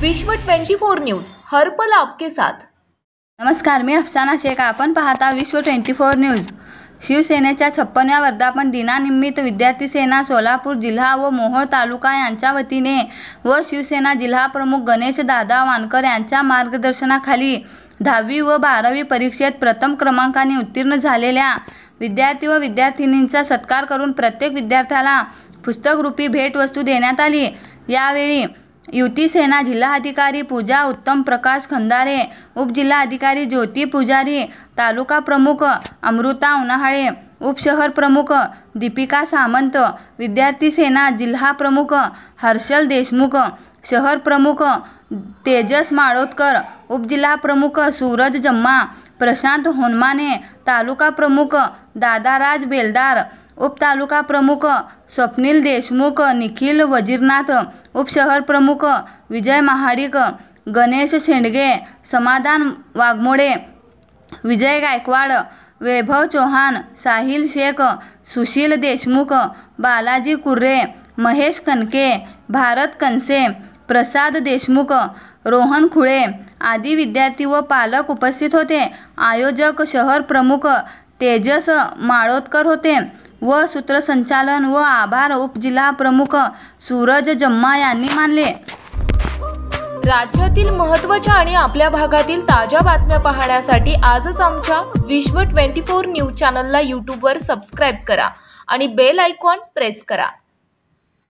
विश्व 24 न्यूज हर पल आपके साथ। नमस्कार, मी अफसाना शेख। आपण पाहता विश्व 24 न्यूज। शिवसेनेच्या 56व्या वर्धापन दिनानिमित्त विद्यार्थी सेना सोलापूर जिल्हा व मोहोळ तालुका यांच्या वतीने व शिवसेना जिल्हा प्रमुख गणेश दादा वानकर यांच्या मार्गदर्शनाखाली 10वी व 12वी परीक्षेत प्रथम क्रमांकाने उत्तीर्ण झालेल्या विद्यार्थी व विद्यार्थिनींचा सत्कार करून प्रत्येक विद्यार्थ्याला पुस्तकरूपी भेटवस्तू देण्यात आली। यावेळी युती सेना जिल्हाधिकारी पूजा उत्तम प्रकाश खंदारे, उपजिल्हाधिकारी ज्योती पुजारी, तालुका प्रमुख अमृता उन्हाळे, उपशहर प्रमुख दीपिका सामंत, विद्यार्थी सेना जिल्हा प्रमुख हर्षल देशमुख, शहर प्रमुख तेजस माळोदकर, उपजिल्हा प्रमुख सूरज जम्मा, प्रशांत होनमाने, तालुका प्रमुख दादाराज बेलदार, उपतालुका प्रमुख स्वप्नील देशमुख, निखिल वजीरनाथ, उपशहर प्रमुख विजय महाडिक, गणेश शेंडगे, समाधान वाघमोडे, विजय गायकवाड, वैभव चौहान, साहिल शेख, सुशील देशमुख, बालाजी कुर्रे, महेश कनके, भारत कनसे, प्रसाद देशमुख, रोहन खुळे आदी विद्यार्थी व पालक उपस्थित होते। आयोजक शहर प्रमुख तेजस माळोदकर होते व सूत्रसंचालन व आभार उपजिल्हा प्रमुख सूरज जम्मा यांनी मानले। राज्यातील महत्त्वाच्या आणि आपल्या भागातील ताज्या बातम्या पाहण्यासाठी आजच आमच्या विश्व 24 न्यूज चॅनलला YouTube वर सबस्क्राइब करा आणि बेल आयकॉन प्रेस करा।